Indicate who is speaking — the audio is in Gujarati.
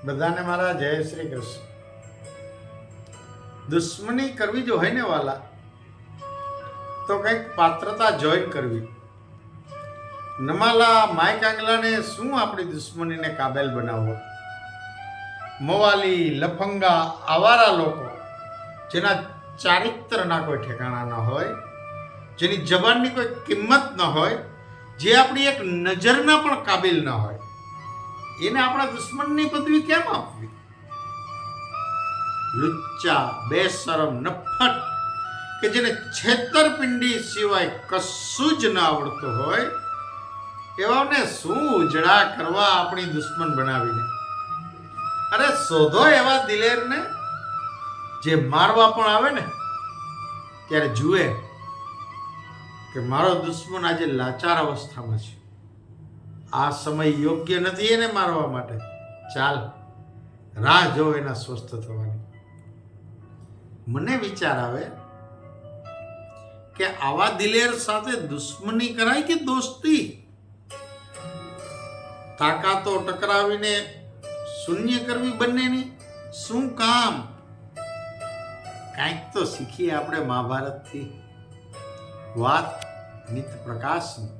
Speaker 1: બધાને મારા જય શ્રી કૃષ્ણ. દુશ્મની કરવી જો હોય ને વાલા, તો કંઈક પાત્રતા જોઈન કરવી. નમાલા માય કાંગલાને શું આપણી દુશ્મનીને કાબેલ બનાવવો? મવાલી, લફંગા, આવારા લોકો જેના ચારિત્રના કોઈ ઠેકાણા ન હોય, જેની જબાનની કોઈ કિંમત ન હોય, જે આપણી એક નજરના પણ કાબિલ ન હોય, એને આપણા દુશ્મનની પદવી કેમ આપવી? લુચ્ચા, બેશરમ, નફ્ફટ કે જેને છેતરપિંડી સિવાય કશું જ ન આવડતું હોય, એવાને શું ઉજળા કરવા આપણી દુશ્મન બનાવીને? અરે શોધો એવા દિલેરને જે મારવા પણ આવે ને ત્યારે જુએ કે મારો દુશ્મન આજે લાચાર અવસ્થામાં છે, આ સમય યોગ્ય નથી એને મારવા માટે, ચાલ રાહ જો એના સ્વસ્થ થવાની. મને વિચાર આવે કે આવા દિલેર સાથે દુશ્મની કરાય કે દોસ્તી? તાકાતો ટકરાવીને શૂન્ય કરવી બંનેની શું કામ? કાંઈક તો શીખીએ આપણે મહાભારતથી. વાત નિત પ્રકાશની.